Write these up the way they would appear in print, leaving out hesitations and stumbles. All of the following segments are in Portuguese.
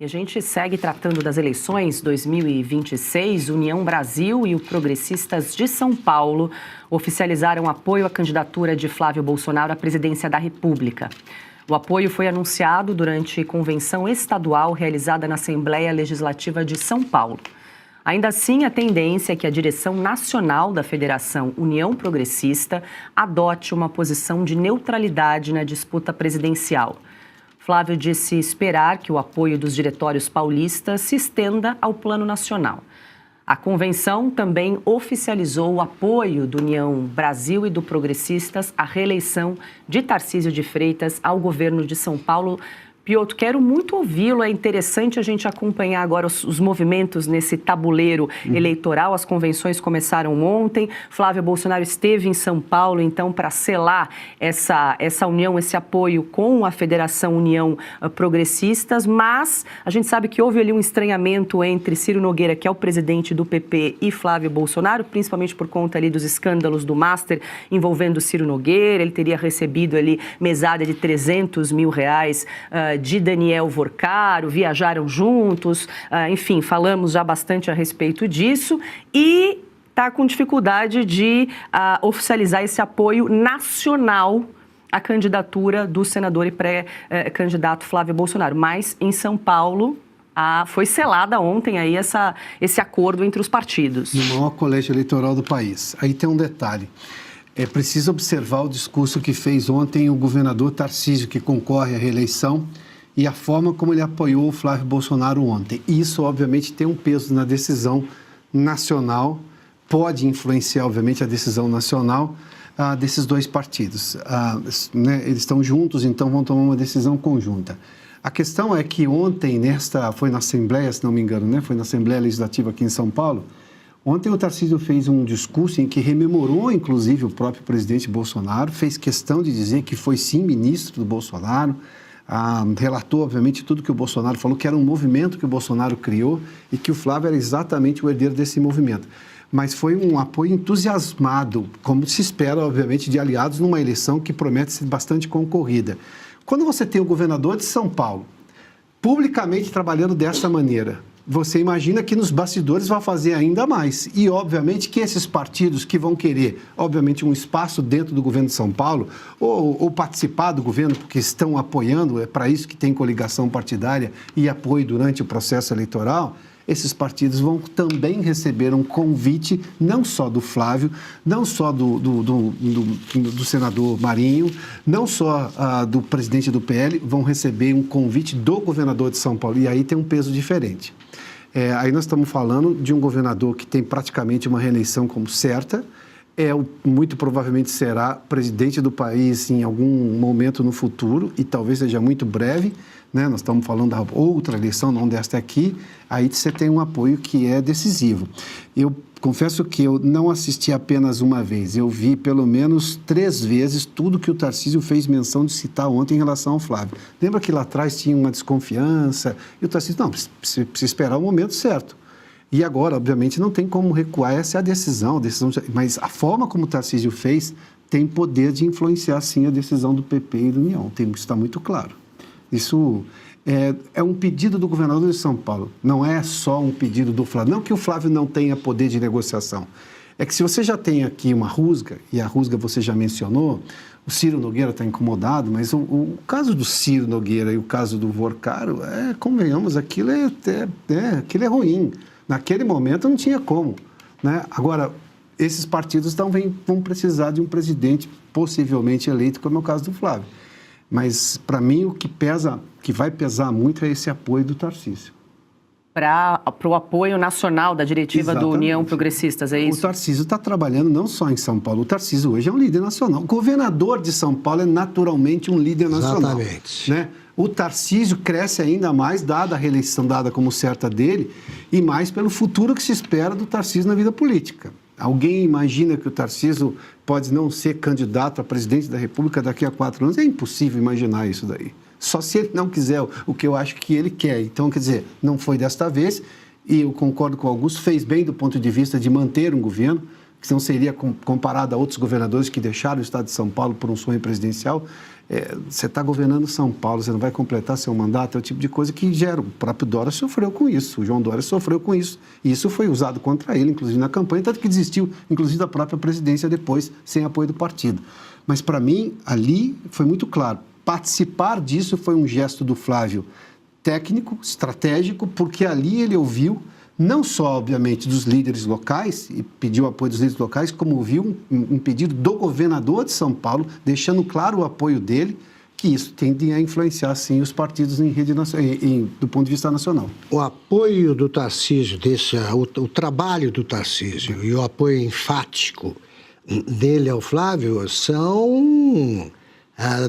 E a gente segue tratando das eleições 2026. União Brasil e o Progressistas de São Paulo oficializaram apoio à candidatura de Flávio Bolsonaro à presidência da República. O apoio foi anunciado durante convenção estadual realizada na Assembleia Legislativa de São Paulo. Ainda assim, a tendência é que a direção nacional da Federação União Progressista adote uma posição de neutralidade na disputa presidencial. Flávio disse esperar que o apoio dos diretórios paulistas se estenda ao plano nacional. A convenção também oficializou o apoio do União Brasil e do Progressistas à reeleição de Tarcísio de Freitas ao governo de São Paulo. Piotr, quero muito ouvi-lo. É interessante a gente acompanhar agora os movimentos nesse tabuleiro eleitoral. As convenções começaram ontem. Flávio Bolsonaro esteve em São Paulo, então, para selar essa união, esse apoio com a Federação União Progressistas. Mas a gente sabe que houve ali um estranhamento entre Ciro Nogueira, que é o presidente do PP, e Flávio Bolsonaro, principalmente por conta ali dos escândalos do Master envolvendo Ciro Nogueira. Ele teria recebido ali mesada de R$300 mil de Daniel Vorcaro, viajaram juntos, enfim, falamos já bastante a respeito disso e está com dificuldade de oficializar esse apoio nacional à candidatura do senador e pré-candidato Flávio Bolsonaro. Mas em São Paulo foi selada ontem aí esse acordo entre os partidos. No maior colégio eleitoral do país. Aí tem um detalhe. É preciso observar o discurso que fez ontem o governador Tarcísio, que concorre à reeleição, e a forma como ele apoiou o Flávio Bolsonaro ontem. Isso, obviamente, tem um peso na decisão nacional, pode influenciar, obviamente, a decisão nacional desses dois partidos. Eles estão juntos, então vão tomar uma decisão conjunta. A questão é que ontem, foi na Assembleia, se não me engano, né? Foi na Assembleia Legislativa aqui em São Paulo. Ontem o Tarcísio fez um discurso em que rememorou, inclusive, o próprio presidente Bolsonaro, fez questão de dizer que foi, sim, ministro do Bolsonaro, relatou, obviamente, tudo que o Bolsonaro falou, que era um movimento que o Bolsonaro criou e que o Flávio era exatamente o herdeiro desse movimento. Mas foi um apoio entusiasmado, como se espera, obviamente, de aliados numa eleição que promete ser bastante concorrida. Quando você tem o governador de São Paulo publicamente trabalhando dessa maneira, você imagina que nos bastidores vai fazer ainda mais. E, obviamente, que esses partidos que vão querer, obviamente, um espaço dentro do governo de São Paulo ou participar do governo porque estão apoiando, é para isso que tem coligação partidária e apoio durante o processo eleitoral, esses partidos vão também receber um convite, não só do Flávio, não só do senador Marinho, não só do presidente do PL, vão receber um convite do governador de São Paulo. E aí tem um peso diferente. Aí nós estamos falando de um governador que tem praticamente uma reeleição como certa, muito provavelmente será presidente do país em algum momento no futuro e talvez seja muito breve, né? Nós estamos falando da outra eleição, não desta aqui, aí você tem um apoio que é decisivo. Eu confesso que eu não assisti apenas uma vez, eu vi pelo menos 3 vezes tudo que o Tarcísio fez menção de citar ontem em relação ao Flávio. Lembra que lá atrás tinha uma desconfiança e o Tarcísio, não, precisa esperar o momento certo. E agora, obviamente, não tem como recuar, essa é a decisão, mas a forma como o Tarcísio fez tem poder de influenciar, sim, a decisão do PP e do União, isso está muito claro. Isso é um pedido do governador de São Paulo, não é só um pedido do Flávio. Não que o Flávio não tenha poder de negociação, é que se você já tem aqui uma rusga, e a rusga você já mencionou, o Ciro Nogueira está incomodado, mas o caso do Ciro Nogueira e o caso do Vorcaro, convenhamos, aquilo é ruim. Naquele momento não tinha como, né? Agora, esses partidos vão precisar de um presidente possivelmente eleito, como é o caso do Flávio. Mas, para mim, o que vai pesar muito é esse apoio do Tarcísio. Para o apoio nacional da diretiva do União Progressistas, é isso? O Tarcísio está trabalhando não só em São Paulo, o Tarcísio hoje é um líder nacional. O governador de São Paulo é naturalmente um líder nacional. Exatamente. Né? O Tarcísio cresce ainda mais, dada a reeleição dada como certa dele, e mais pelo futuro que se espera do Tarcísio na vida política. Alguém imagina que o Tarcísio pode não ser candidato a presidente da República daqui a 4 anos? É impossível imaginar isso daí. Só se ele não quiser o que eu acho que ele quer. Então, quer dizer, não foi desta vez, e eu concordo com o Augusto, fez bem do ponto de vista de manter um governo, que senão seria comparado a outros governadores que deixaram o estado de São Paulo por um sonho presidencial. Você está governando São Paulo, você não vai completar seu mandato, é o tipo de coisa que gera. O próprio Dória sofreu com isso, o João Dória sofreu com isso. E isso foi usado contra ele, inclusive na campanha, tanto que desistiu, inclusive, da própria presidência depois, sem apoio do partido. Mas, para mim, ali foi muito claro. Participar disso foi um gesto do Flávio técnico, estratégico, porque ali ele ouviu, não só, obviamente, dos líderes locais, e pediu apoio dos líderes locais, como ouviu um pedido do governador de São Paulo, deixando claro o apoio dele, que isso tende a influenciar, sim, os partidos do ponto de vista nacional. O apoio do Tarcísio, o trabalho do Tarcísio e o apoio enfático dele ao Flávio são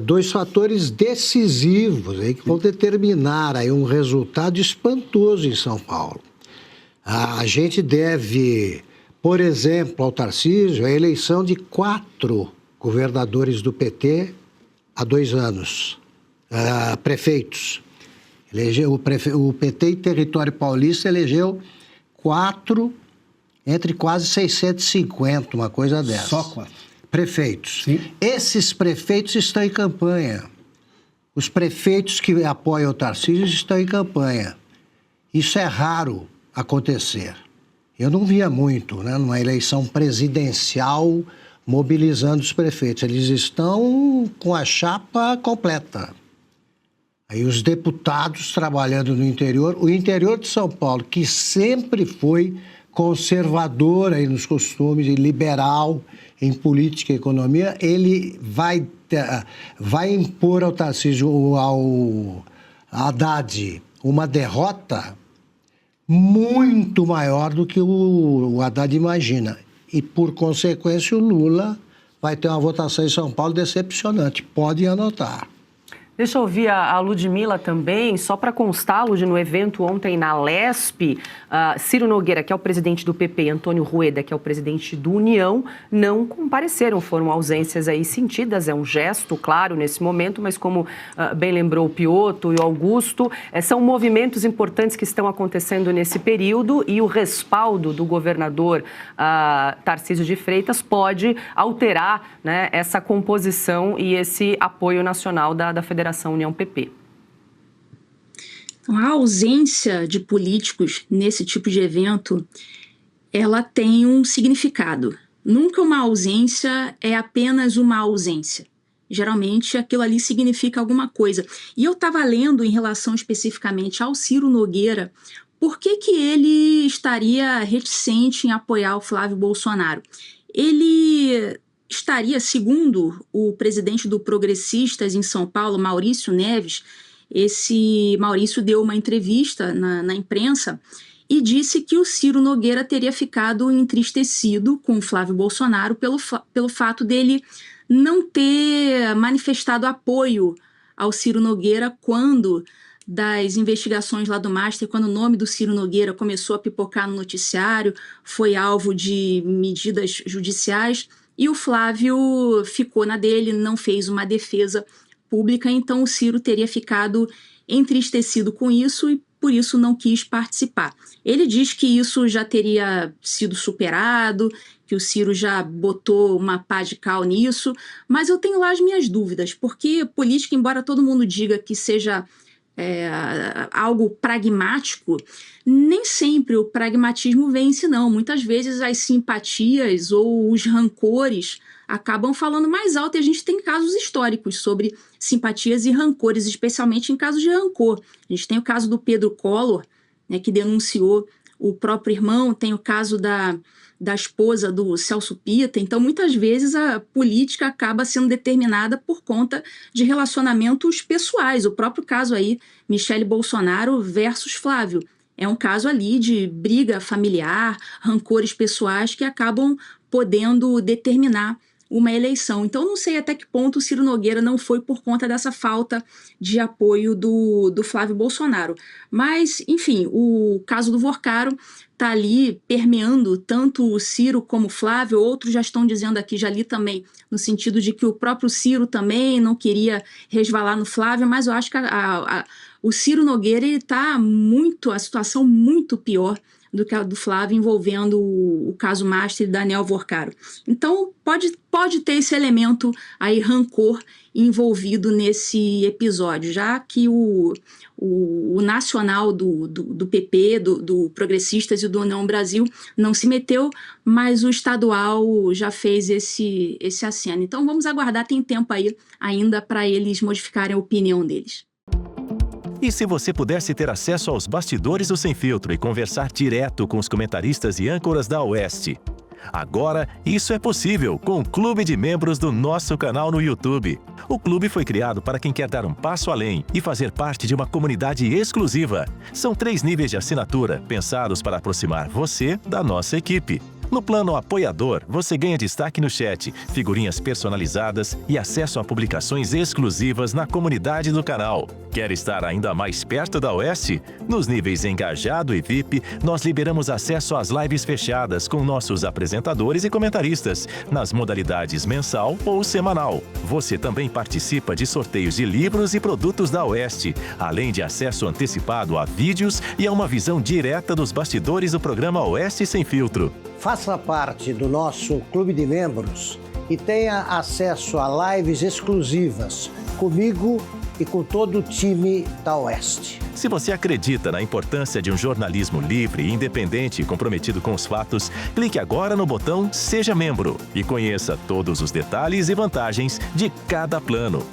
dois fatores decisivos aí, que vão determinar aí um resultado espantoso em São Paulo. A gente deve, por exemplo, ao Tarcísio, a eleição de 4 governadores do PT há 2 anos, prefeitos. O PT em território paulista elegeu 4 entre quase 650, uma coisa dessa. Só 4. Prefeitos. Sim. Esses prefeitos estão em campanha. Os prefeitos que apoiam o Tarcísio estão em campanha. Isso é raro acontecer. Eu não via muito, né, numa eleição presidencial mobilizando os prefeitos. Eles estão com a chapa completa. Aí os deputados trabalhando no interior. O interior de São Paulo, que sempre foi conservador aí nos costumes e liberal em política e economia, ele vai impor ao Tarcísio, ao Haddad, uma derrota muito maior do que o Haddad imagina. E, por consequência, o Lula vai ter uma votação em São Paulo decepcionante. Pode anotar. Deixa eu ouvir a Ludmila também, só para constar, Lud, no evento ontem na Lesp, Ciro Nogueira, que é o presidente do PP, e Antônio Rueda, que é o presidente do União, não compareceram, foram ausências aí sentidas, é um gesto, claro, nesse momento, mas como bem lembrou o Piotto e o Augusto, são movimentos importantes que estão acontecendo nesse período e o respaldo do governador Tarcísio de Freitas pode alterar, né, essa composição e esse apoio nacional da Federação União-PP. Então, a ausência de políticos nesse tipo de evento, ela tem um significado. Nunca uma ausência é apenas uma ausência. Geralmente, aquilo ali significa alguma coisa. E eu estava lendo em relação especificamente ao Ciro Nogueira, por que ele estaria reticente em apoiar o Flávio Bolsonaro? Ele estaria, segundo o presidente do Progressistas em São Paulo, Maurício Neves, esse Maurício deu uma entrevista na imprensa e disse que o Ciro Nogueira teria ficado entristecido com o Flávio Bolsonaro pelo fato dele não ter manifestado apoio ao Ciro Nogueira quando das investigações lá do Master, quando o nome do Ciro Nogueira começou a pipocar no noticiário, foi alvo de medidas judiciais. E o Flávio ficou na dele, não fez uma defesa pública, então o Ciro teria ficado entristecido com isso e por isso não quis participar. Ele diz que isso já teria sido superado, que o Ciro já botou uma pá de cal nisso, mas eu tenho lá as minhas dúvidas, porque política, embora todo mundo diga que seja algo pragmático, nem sempre o pragmatismo vence, não. Muitas vezes as simpatias ou os rancores acabam falando mais alto e a gente tem casos históricos sobre simpatias e rancores, especialmente em casos de rancor. A gente tem o caso do Pedro Collor, né, que denunciou o próprio irmão, tem o caso da esposa do Celso Pitta. Então, muitas vezes a política acaba sendo determinada por conta de relacionamentos pessoais. O próprio caso aí, Michele Bolsonaro versus Flávio. É um caso ali de briga familiar, rancores pessoais que acabam podendo determinar uma eleição. Então, não sei até que ponto o Ciro Nogueira não foi por conta dessa falta de apoio do Flávio Bolsonaro. Mas, enfim, o caso do Vorcaro está ali permeando tanto o Ciro como o Flávio. Outros já estão dizendo aqui, já li também, no sentido de que o próprio Ciro também não queria resvalar no Flávio, mas eu acho que o Ciro Nogueira está a situação muito pior do que a do Flávio envolvendo o caso Master e Daniel Vorcaro. Então, pode ter esse elemento aí, rancor, envolvido nesse episódio, já que o nacional do PP, do Progressistas e do União Brasil não se meteu, mas o estadual já fez esse aceno. Então vamos aguardar, tem tempo aí ainda para eles modificarem a opinião deles. E se você pudesse ter acesso aos bastidores do Sem Filtro e conversar direto com os comentaristas e âncoras da Oeste? Agora, isso é possível com o Clube de Membros do nosso canal no YouTube. O clube foi criado para quem quer dar um passo além e fazer parte de uma comunidade exclusiva. São 3 níveis de assinatura, pensados para aproximar você da nossa equipe. No plano apoiador, você ganha destaque no chat, figurinhas personalizadas e acesso a publicações exclusivas na comunidade do canal. Quer estar ainda mais perto da Oeste? Nos níveis Engajado e VIP, nós liberamos acesso às lives fechadas com nossos apresentadores e comentaristas, nas modalidades mensal ou semanal. Você também participa de sorteios de livros e produtos da Oeste, além de acesso antecipado a vídeos e a uma visão direta dos bastidores do programa Oeste Sem Filtro. Faça parte do nosso clube de membros e tenha acesso a lives exclusivas comigo e com todo o time da Oeste. Se você acredita na importância de um jornalismo livre, independente e comprometido com os fatos, clique agora no botão Seja Membro e conheça todos os detalhes e vantagens de cada plano.